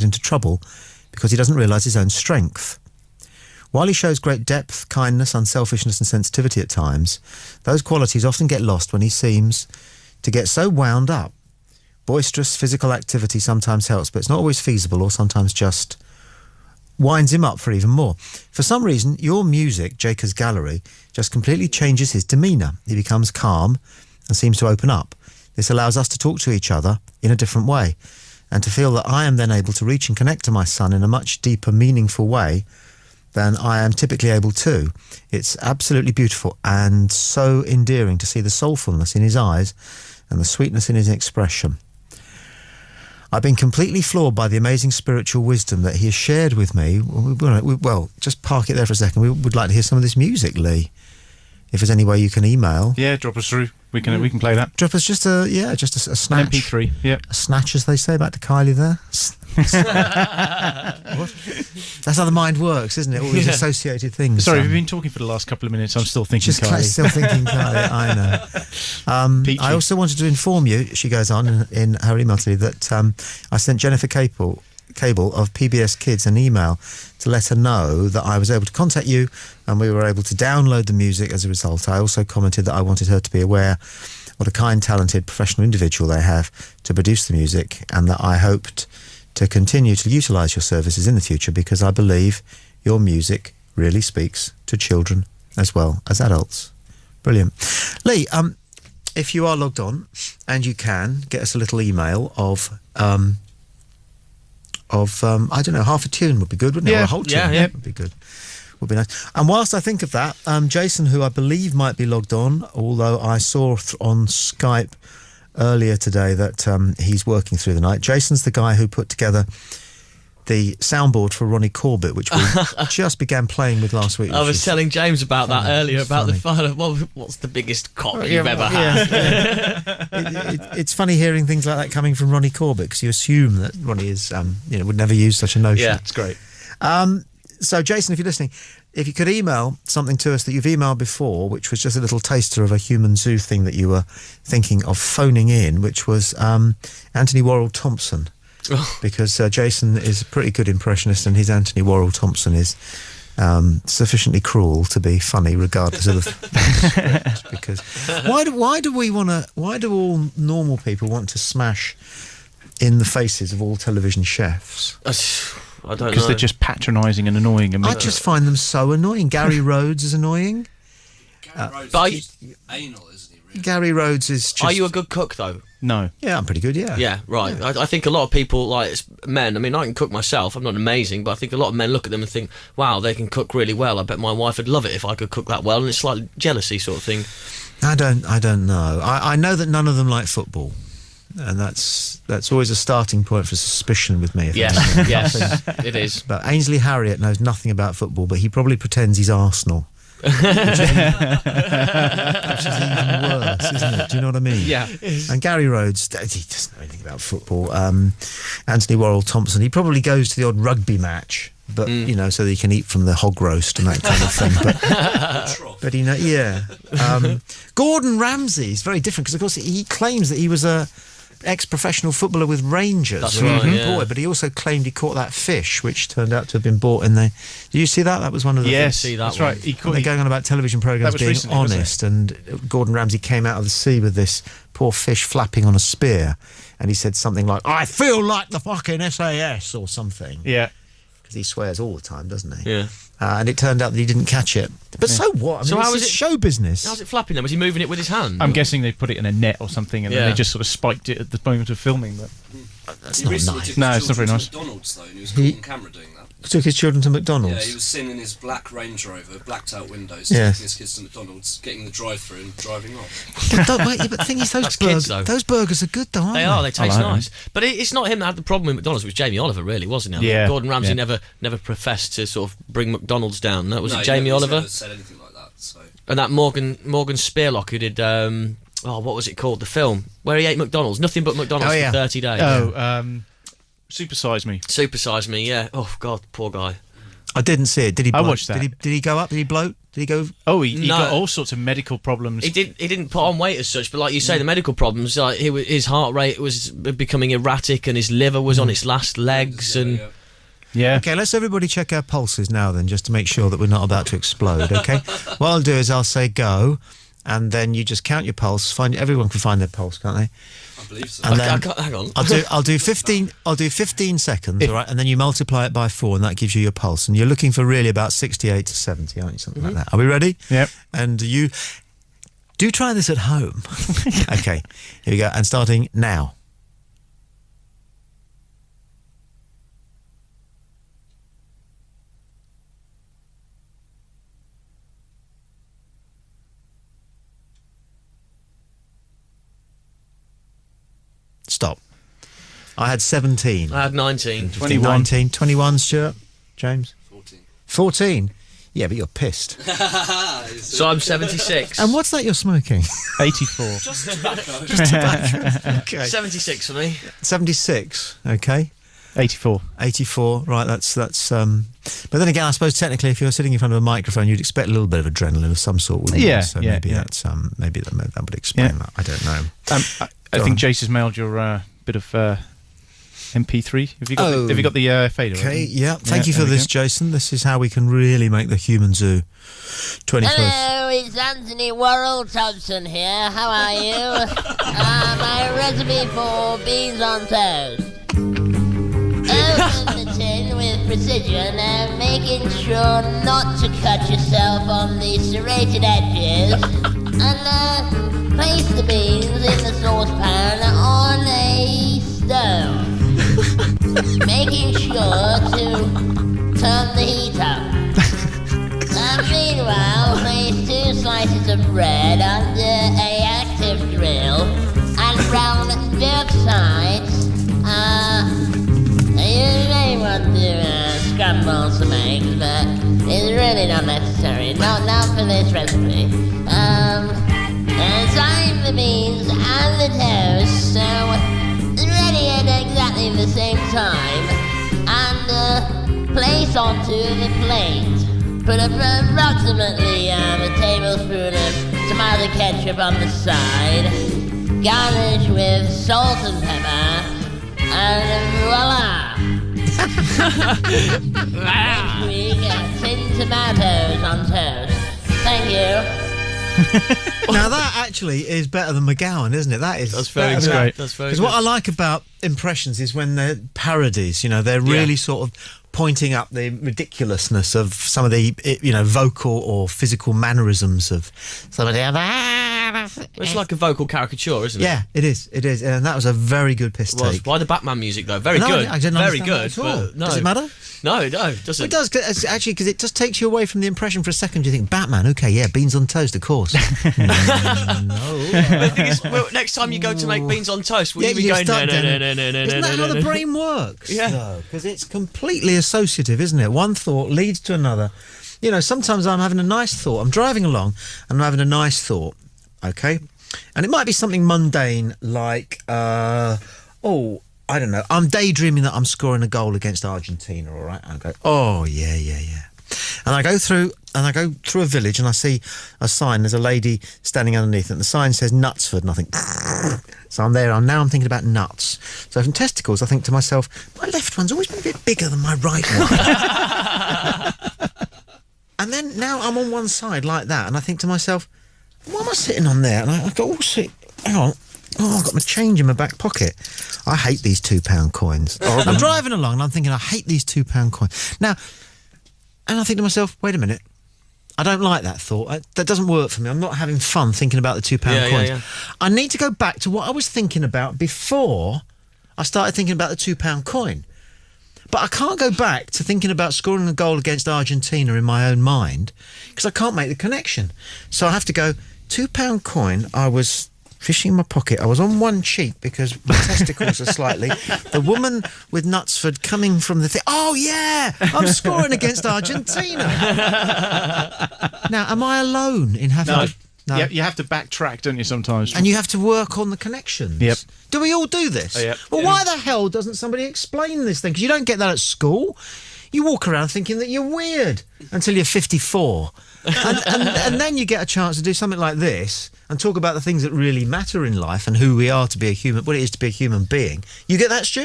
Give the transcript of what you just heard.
get into trouble because he doesn't realise his own strength. While he shows great depth, kindness, unselfishness and sensitivity at times, those qualities often get lost when he seems to get so wound up. Boisterous physical activity sometimes helps, but it's not always feasible, or sometimes just winds him up for even more. For some reason, your music, Jaker's Gallery, just completely changes his demeanour. He becomes calm and seems to open up. This allows us to talk to each other in a different way, and to feel that I am then able to reach and connect to my son in a much deeper, meaningful way than I am typically able to. It's absolutely beautiful and so endearing to see the soulfulness in his eyes and the sweetness in his expression. I've been completely floored by the amazing spiritual wisdom that he has shared with me. Well, just park it there for a second. We would like to hear some of this music, Lee. If there's any way you can email. Yeah, drop us through. We can play that. Drop us just a snatch. An MP3, yeah. A snatch, as they say, back to Kylie there. What? That's how the mind works, isn't it? All these associated things. Sorry, we've been talking for the last couple of minutes. I'm still thinking Kylie. Still thinking Kylie, I know. I also wanted to inform you, she goes on in her email to you, that I sent Jennifer Cable of PBS Kids an email to let her know that I was able to contact you and we were able to download the music as a result. I also commented that I wanted her to be aware what a kind, talented, professional individual they have to produce the music, and that I hoped to continue to utilise your services in the future because I believe your music really speaks to children as well as adults. Brilliant. Lee, if you are logged on and you can, get us a little email of I don't know, half a tune would be good, wouldn't it? Or a whole tune would be good. Would be nice. And whilst I think of that, Jason, who I believe might be logged on, although I saw on Skype earlier today that he's working through the night. Jason's the guy who put together the soundboard for Ronnie Corbett, which we just began playing with last week. I was telling James about that earlier, about the fun of what's the biggest cock you've ever had. It's funny hearing things like that coming from Ronnie Corbett, because you assume that Ronnie is, would never use such a notion. Yeah, it's great. So, Jason, if you're listening, if you could email something to us that you've emailed before, which was just a little taster of a Human Zoo thing that you were thinking of phoning in, which was Anthony Worrell Thompson. Because Jason is a pretty good impressionist, and his Anthony Worrell Thompson is sufficiently cruel to be funny, regardless of the because why do all normal people want to smash in the faces of all television chefs? I don't know. Because they're just patronising and annoying. And I just find them so annoying. Gary Rhodes is annoying. Gary Rhodes is anal, isn't he? Really? Gary Rhodes is just... Are you a good cook, though? No. Yeah, I'm pretty good, yeah. Yeah, right. Yeah. I think a lot of people, like men, I mean, I can cook myself, I'm not amazing, but I think a lot of men look at them and think, wow, they can cook really well. I bet my wife would love it if I could cook that well, and it's like jealousy sort of thing. I don't know. I know that none of them like football. And that's always a starting point for suspicion with me. Yes, it is. But Ainsley Harriott knows nothing about football, but he probably pretends he's Arsenal. which is even worse, isn't it? Do you know what I mean? Yeah. And Gary Rhodes, he doesn't know anything about football. Anthony Worrell Thompson, he probably goes to the odd rugby match, but so that he can eat from the hog roast and that kind of thing. But Gordon Ramsay is very different, because of course he claims that he was a ex-professional footballer with Rangers. That's right, yeah. But he also claimed he caught that fish, which turned out to have been bought in the... Did you see that? That was one of the... Yes, see that's one. right. They're going on about television programmes being recently, honest, and Gordon Ramsay came out of the sea with this poor fish flapping on a spear, and he said something like, "I feel like the fucking SAS," or something. Yeah. Because he swears all the time, doesn't he? Yeah. And it turned out that he didn't catch it. But so what? I mean, so how is it show business? How's it flapping then? Was he moving it with his hand? I'm guessing they put it in a net or something, and then they just sort of spiked it at the moment of filming. But that's not nice. No, it's not very nice. McDonald's though, and he was caught on camera doing that. Took his children to McDonald's. Yeah, he was sitting in his black Range Rover, blacked out windows, yes, taking his kids to McDonald's, getting the drive-through and driving off. But the thing is, those burgers are good though, aren't they? They are, they taste nice. But it's not him that had the problem with McDonald's, it was Jamie Oliver, really, wasn't it? I mean, Gordon Ramsay never professed to sort of bring McDonald's down. That was it Jamie Oliver? Never said anything like that. So. And that Morgan Spearlock who did, what was it called? The film where he ate McDonald's, nothing but McDonald's for 30 days. Super Size Me. Super Size Me, yeah. Oh God, poor guy. I didn't see it. Did he bloat? I watched that. Did he go up? Did he bloat? Did he go? Oh, he No. got all sorts of medical problems. He didn't put on weight as such, but like you say, the medical problems, like his heart rate was becoming erratic, and his liver was on its last legs, and Yeah. Okay, let's everybody check our pulses now then, just to make sure that we're not about to explode, okay? What I'll do is I'll say go, and then you just count your pulse. Everyone can find their pulse, can't they? I believe so. And I then hang on. I'll do 15 seconds, all right? And then you multiply it by 4, and that gives you your pulse. And you're looking for really about 68 to 70, aren't you? Something like that. Are we ready? Yep. And you do try this at home. Okay, here we go. And starting now. Stop. I had 17. I had 19. 21. 19. 21, Stuart? James? 14. 14? Yeah, but you're pissed. So I'm 76. And what's that you're smoking? 84. Just tobacco. Okay. 76 for me. 76, okay. 84. 84, right, that's but then again, I suppose technically if you're sitting in front of a microphone, you'd expect a little bit of adrenaline of some sort, wouldn't you? Yeah, So yeah, maybe yeah. that's maybe that would explain Yeah. that. I don't know. I Go think on. Jace has mailed your bit of MP3. Have you got the fader? Okay, yeah. Thank you for there we this, go. Jason. This is how we can really make the human zoo 21st. Hello, it's Anthony Worrell Thompson here. How are you? My recipe for beans on toast. Open the tin with precision and making sure not to cut yourself on the serrated edges. And place the beans in the saucepan on a stove. Making sure to turn the heat up. And meanwhile, place 2 slices of bread under a active grill and brown both sides. You may want to scramble some eggs, but it's really not necessary. Not for this recipe. Side the beans and the toast, so ready at exactly the same time, and place onto the plate. Put approximately a tablespoon of tomato ketchup on the side. Garnish with salt and pepper, and voila! Next week, tin tomatoes on toast. Thank you. Now that actually is better than McGowan, isn't it? That's very better than great. that. That's very Because good. what I like about impressions is when they're parodies, you know, they're really sort of pointing up the ridiculousness of some of the, you know, vocal or physical mannerisms of somebody. It's like a vocal caricature, isn't it? Yeah, it is. It is. And that was a very good piss It was. take. Why the Batman music though? Very No, good. I didn't Very understand good. that at all. But no. Does it matter? No, it doesn't. It does, 'cause actually, because it just takes you away from the impression for a second. You think, Batman, okay, yeah, beans on toast, of course. No. The thing is, well, next time you go to make beans on toast, will you be going, no. Isn't that how the brain works? Yeah. Because it's completely associative, isn't it? One thought leads to another. You know, sometimes I'm having a nice thought. I'm driving along and I'm having a nice thought, okay? And it might be something mundane like, I don't know. I'm daydreaming that I'm scoring a goal against Argentina, all right? And I go, oh, yeah. And I go through a village and I see a sign. There's a lady standing underneath it. And the sign says Knutsford. And I think, so I'm there. Now I'm thinking about nuts. So from testicles, I think to myself, my left one's always been a bit bigger than my right one. And then now I'm on one side like that. And I think to myself, what am I sitting on there? And I go, hang on. Oh, I've got my change in my back pocket. I hate these £2 coins. I'm driving along and I'm thinking, I hate these £2 coins. Now, and I think to myself, wait a minute. I don't like that thought. That doesn't work for me. I'm not having fun thinking about the £2 coins. Yeah. I need to go back to what I was thinking about before I started thinking about the £2 coin. But I can't go back to thinking about scoring a goal against Argentina in my own mind because I can't make the connection. So I have to go, £2 coin, I was fishing in my pocket. I was on one cheek because my testicles are slightly. The woman with Knutsford coming from the thing. Oh, yeah, I'm scoring against Argentina. Now, am I alone in having... No. No. Yeah, you have to backtrack, don't you, sometimes? And you have to work on the connections. Yep. Do we all do this? Yep. Well, why the hell doesn't somebody explain this thing? Because you don't get that at school. You walk around thinking that you're weird until you're 54. And then you get a chance to do something like this and talk about the things that really matter in life and who we are to be a human, what it is to be a human being. You get that, Stu?